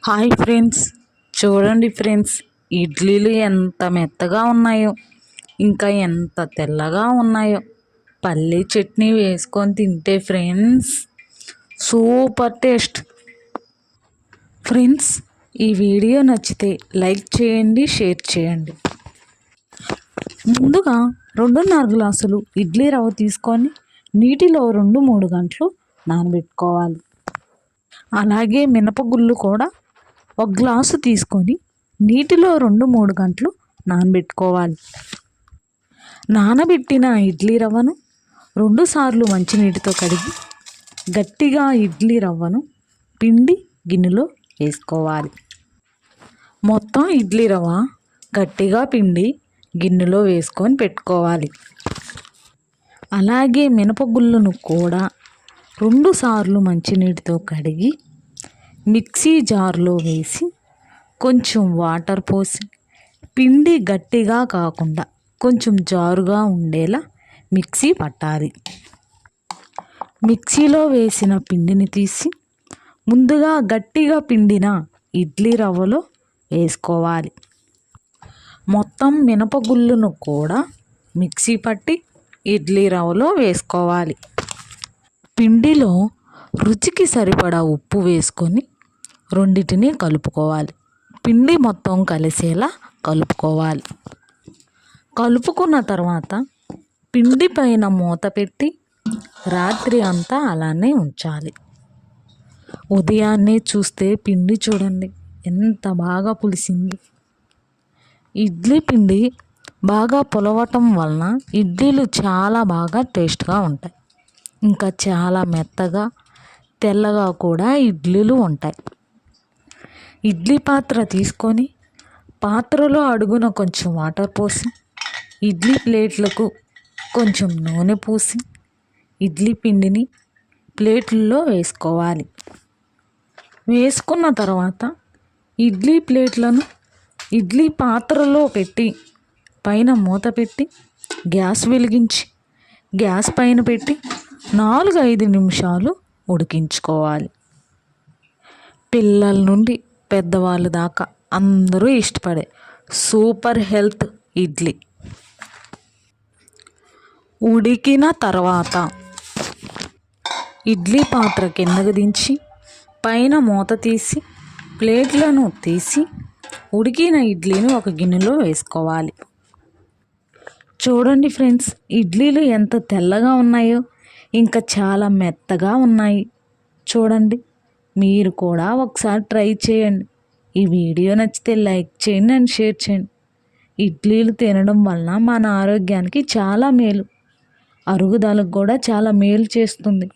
Hi friends, చూడండి friends, ఇడ్లీలు ఎంత మెత్తగా ఉన్నాయో, ఇంకా ఎంత తెల్లగా ఉన్నాయో. పల్లీ చట్నీ వేసుకొని తింటే ఫ్రెండ్స్ సూపర్ టేస్ట్. ఫ్రెండ్స్, ఈ వీడియో నచ్చితే లైక్ చేయండి, షేర్ చేయండి. ముందుగా 2.5 గ్లాసులు ఇడ్లీ రవ్వ తీసుకొని నీటిలో 2-3 గంటలు నానబెట్టుకోవాలి. అలాగే మినపగుళ్ళు కూడా 1 గ్లాసు తీసుకొని నీటిలో 2-3 గంటలు నానబెట్టుకోవాలి. నానబెట్టిన ఇడ్లీ రవ్వను 2 సార్లు మంచినీటితో కడిగి గట్టిగా ఇడ్లీ రవ్వను పిండి గిన్నెలో వేసుకోవాలి. మొత్తం ఇడ్లీ రవ్వ గట్టిగా పిండి గిన్నెలో వేసుకొని పెట్టుకోవాలి. అలాగే మినపగుళ్ళను కూడా 2 సార్లు మంచినీటితో కడిగి మిక్సీ జార్లో వేసి కొంచెం వాటర్ పోసి పిండి గట్టిగా కాకుండా కొంచెం జారుగా ఉండేలా మిక్సీ పట్టాలి. మిక్సీలో వేసిన పిండిని తీసి ముందుగా గట్టిగా పిండిన ఇడ్లీ రవ్వలో వేసుకోవాలి. మొత్తం మినపగుళ్ళను కూడా మిక్సీ పట్టి ఇడ్లీ రవ్వలో వేసుకోవాలి. పిండిలో రుచికి సరిపడా ఉప్పు వేసుకొని రెండిటిని కలుపుకోవాలి. పిండి మొత్తం కలిసేలా కలుపుకోవాలి. కలుపుకున్న తర్వాత పిండి పైన మూత పెట్టి రాత్రి అంతా అలానే ఉంచాలి. ఉదయాన్నే చూస్తే పిండి చూడండి ఎంత బాగా పులిసింది. ఇడ్లీ పిండి బాగా పులవటం వలన ఇడ్లీలు చాలా బాగా టేస్ట్గా ఉంటాయి. ఇంకా చాలా మెత్తగా తెల్లగా కూడా ఇడ్లీలు ఉంటాయి. ఇడ్లీ పాత్ర తీసుకొని పాత్రలో అడుగున కొంచెం వాటర్ పోసి ఇడ్లీ ప్లేట్లకు కొంచెం నూనె పూసి ఇడ్లీ పిండిని ప్లేట్లలో వేసుకోవాలి. వేసుకున్న తర్వాత ఇడ్లీ ప్లేట్లను ఇడ్లీ పాత్రలో పెట్టి పైన మూత పెట్టి గ్యాస్ వెలిగించి గ్యాస్ పైన పెట్టి 4-5 నిమిషాలు ఉడికించుకోవాలి. పిల్లల నుండి పెద్దవాళ్ళు దాకా అందరూ ఇష్టపడే సూపర్ హెల్త్ ఇడ్లీ. ఉడికిన తర్వాత ఇడ్లీ పాత్ర కిందకు దించి పైన మూత తీసి ప్లేట్లను తీసి ఉడికిన ఇడ్లీని ఒక గిన్నెలో వేసుకోవాలి. చూడండి ఫ్రెండ్స్, ఇడ్లీలు ఎంత తెల్లగా ఉన్నాయో, ఇంకా చాలా మెత్తగా ఉన్నాయి. చూడండి, మీరు కూడా ఒకసారి ట్రై చేయండి. ఈ వీడియో నచ్చితే లైక్ చేయండి అండ్ షేర్ చేయండి. ఇడ్లీలు తినడం వలన మన ఆరోగ్యానికి చాలా మేలు, అరుగుదలకు కూడా చాలా మేలు చేస్తుంది.